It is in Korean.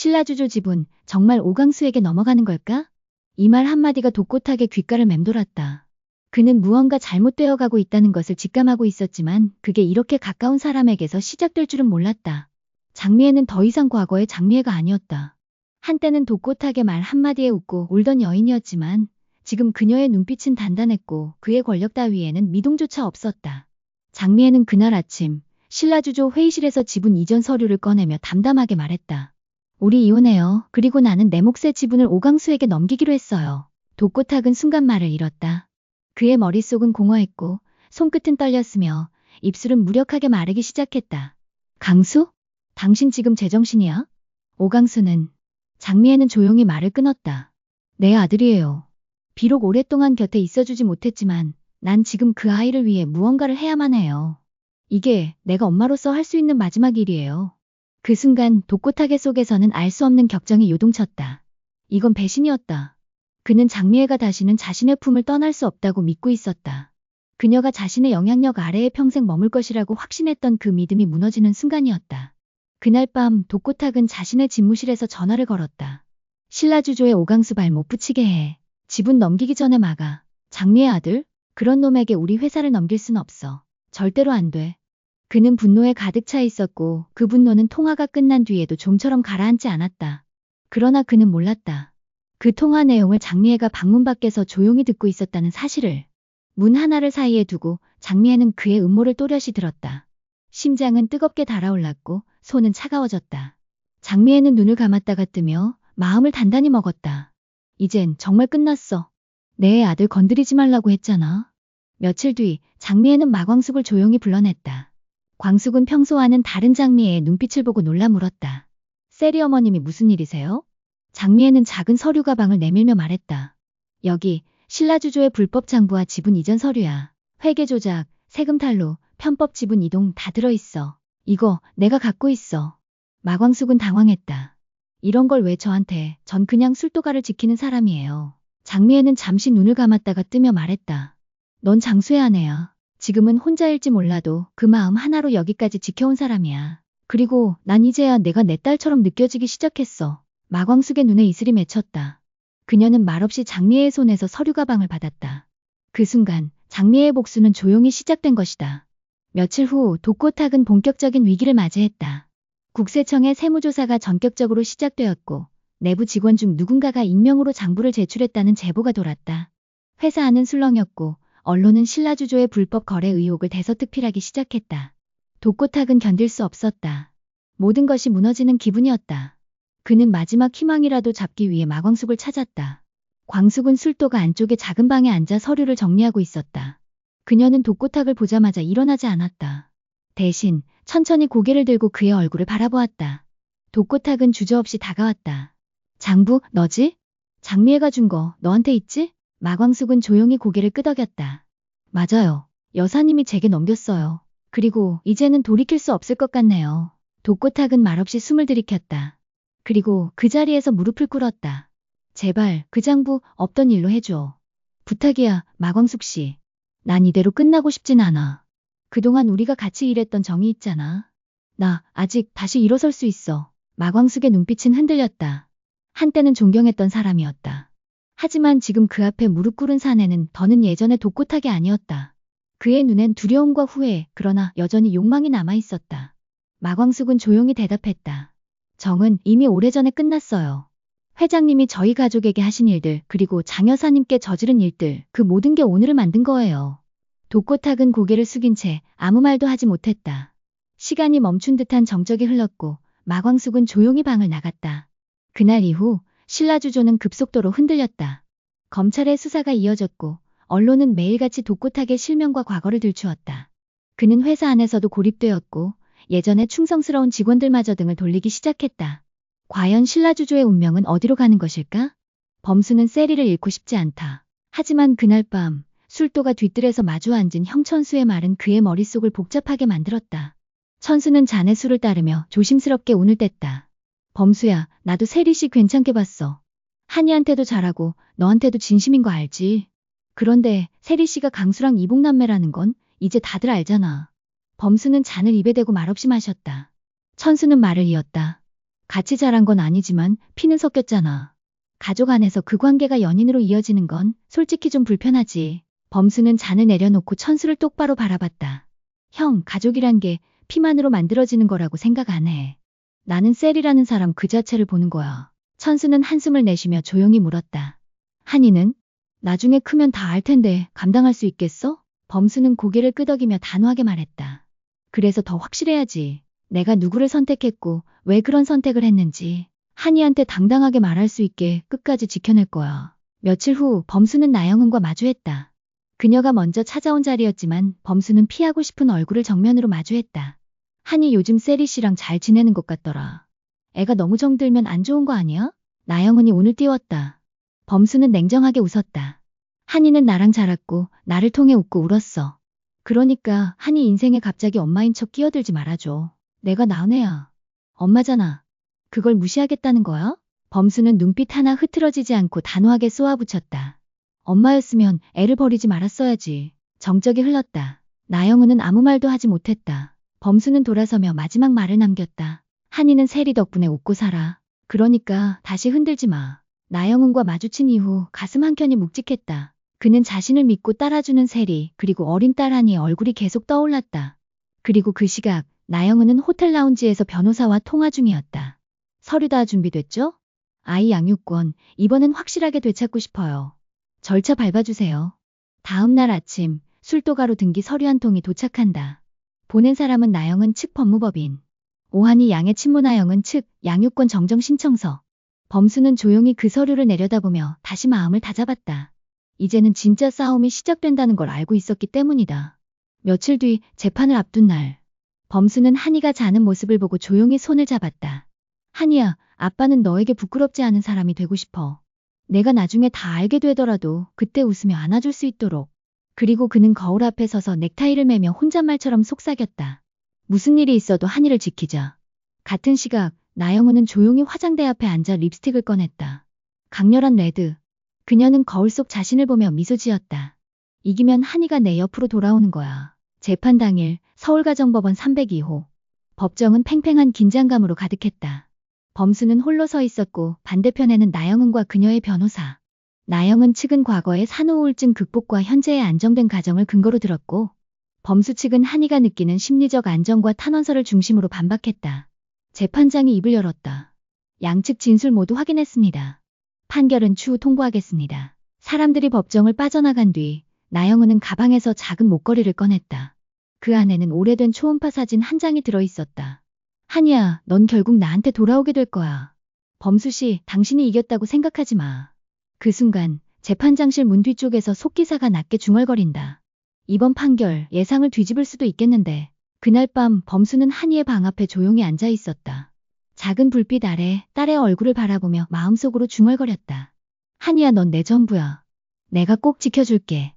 신라주조 지분 정말 오강수에게 넘어가는 걸까? 이 말 한마디가 독고탁의 귓가를 맴돌았다. 그는 무언가 잘못되어 가고 있다는 것을 직감하고 있었지만 그게 이렇게 가까운 사람에게서 시작될 줄은 몰랐다. 장미애는 더 이상 과거의 장미애가 아니었다. 한때는 독고탁의 말 한마디에 웃고 울던 여인이었지만 지금 그녀의 눈빛은 단단했고 그의 권력 따위에는 미동조차 없었다. 장미애는 그날 아침 신라주조 회의실에서 지분 이전 서류를 꺼내며 담담하게 말했다. 우리 이혼해요. 그리고 나는 내 몫의 지분을 오강수에게 넘기기로 했어요. 독고탁은 순간 말을 잃었다. 그의 머릿속은 공허했고 손끝은 떨렸으며 입술은 무력하게 마르기 시작했다. 강수? 당신 지금 제정신이야? 오강수는 장미애는 조용히 말을 끊었다. 내 아들이에요. 비록 오랫동안 곁에 있어주지 못했지만 난 지금 그 아이를 위해 무언가를 해야만 해요. 이게 내가 엄마로서 할 수 있는 마지막 일이에요. 그 순간 독고탁의 속에서는 알 수 없는 격정이 요동쳤다. 이건 배신이었다. 그는 장미애가 다시는 자신의 품을 떠날 수 없다고 믿고 있었다. 그녀가 자신의 영향력 아래에 평생 머물 것이라고 확신했던 그 믿음이 무너지는 순간이었다. 그날 밤 독고탁은 자신의 집무실에서 전화를 걸었다. 신라주조의 오강수 발 못 붙이게 해. 지분 넘기기 전에 막아. 장미애 아들? 그런 놈에게 우리 회사를 넘길 순 없어. 절대로 안 돼. 그는 분노에 가득 차 있었고 그 분노는 통화가 끝난 뒤에도 좀처럼 가라앉지 않았다. 그러나 그는 몰랐다. 그 통화 내용을 장미애가 방문 밖에서 조용히 듣고 있었다는 사실을. 문 하나를 사이에 두고 장미애는 그의 음모를 또렷이 들었다. 심장은 뜨겁게 달아올랐고 손은 차가워졌다. 장미애는 눈을 감았다가 뜨며 마음을 단단히 먹었다. 이젠 정말 끝났어. 내 아들 건드리지 말라고 했잖아. 며칠 뒤 장미애는 마광숙을 조용히 불러냈다. 광숙은 평소와는 다른 장미애의 눈빛을 보고 놀라 물었다. 세리 어머님이 무슨 일이세요? 장미애는 작은 서류 가방을 내밀며 말했다. 여기 신라주조의 불법 장부와 지분 이전 서류야. 회계 조작, 세금 탈루, 편법 지분 이동 다 들어있어. 이거 내가 갖고 있어. 마광숙은 당황했다. 이런 걸 왜 저한테? 전 그냥 술도가를 지키는 사람이에요. 장미애는 잠시 눈을 감았다가 뜨며 말했다. 넌 장수의 아내야. 지금은 혼자일지 몰라도 그 마음 하나로 여기까지 지켜온 사람이야. 그리고 난 이제야 내가 내 딸처럼 느껴지기 시작했어. 마광숙의 눈에 이슬이 맺혔다. 그녀는 말없이 장미애의 손에서 서류 가방을 받았다. 그 순간 장미애의 복수는 조용히 시작된 것이다. 며칠 후 독고탁은 본격적인 위기를 맞이했다. 국세청의 세무조사가 전격적으로 시작되었고 내부 직원 중 누군가가 익명으로 장부를 제출했다는 제보가 돌았다. 회사 안은 술렁였고 언론은 신라주조의 불법 거래 의혹을 대서특필하기 시작했다. 독고탁은 견딜 수 없었다. 모든 것이 무너지는 기분이었다. 그는 마지막 희망이라도 잡기 위해 마광숙을 찾았다. 광숙은 술도가 안쪽의 작은 방에 앉아 서류를 정리하고 있었다. 그녀는 독고탁을 보자마자 일어나지 않았다. 대신 천천히 고개를 들고 그의 얼굴을 바라보았다. 독고탁은 주저없이 다가왔다. 장부, 너지? 장미애가 준 거 너한테 있지? 마광숙은 조용히 고개를 끄덕였다. 맞아요. 여사님이 제게 넘겼어요. 그리고 이제는 돌이킬 수 없을 것 같네요. 독고탁은 말없이 숨을 들이켰다. 그리고 그 자리에서 무릎을 꿇었다. 제발 그 장부 없던 일로 해줘. 부탁이야, 마광숙 씨. 난 이대로 끝나고 싶진 않아. 그동안 우리가 같이 일했던 정이 있잖아. 나 아직 다시 일어설 수 있어. 마광숙의 눈빛은 흔들렸다. 한때는 존경했던 사람이었다. 하지만 지금 그 앞에 무릎 꿇은 사내는 더는 예전의 독고탁이 아니었다. 그의 눈엔 두려움과 후회, 그러나 여전히 욕망이 남아있었다. 마광숙은 조용히 대답했다. 정은 이미 오래전에 끝났어요. 회장님이 저희 가족에게 하신 일들, 그리고 장 여사님께 저지른 일들, 그 모든 게 오늘을 만든 거예요. 독고탁은 고개를 숙인 채 아무 말도 하지 못했다. 시간이 멈춘 듯한 정적이 흘렀고 마광숙은 조용히 방을 나갔다. 그날 이후 신라주조는 급속도로 흔들렸다. 검찰의 수사가 이어졌고 언론은 매일같이 독고탁의 실명과 과거를 들추었다. 그는 회사 안에서도 고립되었고 예전에 충성스러운 직원들마저 등을 돌리기 시작했다. 과연 신라주조의 운명은 어디로 가는 것일까? 범수는 세리를 잃고 싶지 않다. 하지만 그날 밤 술도가 뒤뜰에서 마주 앉은 형 천수의 말은 그의 머릿속을 복잡하게 만들었다. 천수는 잔의 술을 따르며 조심스럽게 운을 뗐다. 범수야, 나도 세리씨 괜찮게 봤어. 한이한테도 잘하고 너한테도 진심인 거 알지? 그런데 세리씨가 강수랑 이복남매라는 건 이제 다들 알잖아. 범수는 잔을 입에 대고 말없이 마셨다. 천수는 말을 이었다. 같이 자란 건 아니지만 피는 섞였잖아. 가족 안에서 그 관계가 연인으로 이어지는 건 솔직히 좀 불편하지. 범수는 잔을 내려놓고 천수를 똑바로 바라봤다. 형, 가족이란 게 피만으로 만들어지는 거라고 생각 안 해. 나는 셀이라는 사람 그 자체를 보는 거야. 천수는 한숨을 내쉬며 조용히 물었다. 한이는? 나중에 크면 다 알 텐데 감당할 수 있겠어? 범수는 고개를 끄덕이며 단호하게 말했다. 그래서 더 확실해야지. 내가 누구를 선택했고 왜 그런 선택을 했는지 한이한테 당당하게 말할 수 있게 끝까지 지켜낼 거야. 며칠 후 범수는 나영은과 마주했다. 그녀가 먼저 찾아온 자리였지만 범수는 피하고 싶은 얼굴을 정면으로 마주했다. 한이 요즘 세리 씨랑 잘 지내는 것 같더라. 애가 너무 정들면 안 좋은 거 아니야? 나영은이 오늘 띄웠다. 범수는 냉정하게 웃었다. 한이는 나랑 자랐고 나를 통해 웃고 울었어. 그러니까 한이 인생에 갑자기 엄마인 척 끼어들지 말아줘. 내가 낳은 애야. 엄마잖아. 그걸 무시하겠다는 거야? 범수는 눈빛 하나 흐트러지지 않고 단호하게 쏘아붙였다. 엄마였으면 애를 버리지 말았어야지. 정적이 흘렀다. 나영은은 아무 말도 하지 못했다. 범수는 돌아서며 마지막 말을 남겼다. 한이는 세리 덕분에 웃고 살아. 그러니까 다시 흔들지 마. 나영은과 마주친 이후 가슴 한켠이 묵직했다. 그는 자신을 믿고 따라주는 세리, 그리고 어린 딸 한이의 얼굴이 계속 떠올랐다. 그리고 그 시각, 나영은은 호텔 라운지에서 변호사와 통화 중이었다. 서류 다 준비됐죠? 아이 양육권, 이번엔 확실하게 되찾고 싶어요. 절차 밟아주세요. 다음 날 아침, 술도가로 등기 서류 한 통이 도착한다. 보낸 사람은 나영은 측 법무법인. 오한이 양의 친모 나영은 측 양육권 정정 신청서. 범수는 조용히 그 서류를 내려다보며 다시 마음을 다잡았다. 이제는 진짜 싸움이 시작된다는 걸 알고 있었기 때문이다. 며칠 뒤 재판을 앞둔 날. 범수는 한이가 자는 모습을 보고 조용히 손을 잡았다. 한이야, 아빠는 너에게 부끄럽지 않은 사람이 되고 싶어. 내가 나중에 다 알게 되더라도 그때 웃으며 안아줄 수 있도록. 그리고 그는 거울 앞에 서서 넥타이를 매며 혼잣말처럼 속삭였다. 무슨 일이 있어도 한이를 지키자. 같은 시각, 나영은은 조용히 화장대 앞에 앉아 립스틱을 꺼냈다. 강렬한 레드. 그녀는 거울 속 자신을 보며 미소 지었다. 이기면 한이가 내 옆으로 돌아오는 거야. 재판 당일 서울가정법원 302호. 법정은 팽팽한 긴장감으로 가득했다. 범수는 홀로 서 있었고 반대편에는 나영은과 그녀의 변호사. 나영은 측은 과거의 산후우울증 극복과 현재의 안정된 가정을 근거로 들었고 범수 측은 한이가 느끼는 심리적 안정과 탄원서를 중심으로 반박했다. 재판장이 입을 열었다. 양측 진술 모두 확인했습니다. 판결은 추후 통보하겠습니다. 사람들이 법정을 빠져나간 뒤 나영은은 가방에서 작은 목걸이를 꺼냈다. 그 안에는 오래된 초음파 사진 한 장이 들어있었다. 한이야, 넌 결국 나한테 돌아오게 될 거야. 범수 씨, 당신이 이겼다고 생각하지 마. 그 순간 재판장실 문 뒤쪽에서 속기사가 낮게 중얼거린다. 이번 판결 예상을 뒤집을 수도 있겠는데. 그날 밤 범수는 한이의 방 앞에 조용히 앉아 있었다. 작은 불빛 아래 딸의 얼굴을 바라보며 마음속으로 중얼거렸다. 한이야, 넌 내 전부야. 내가 꼭 지켜줄게.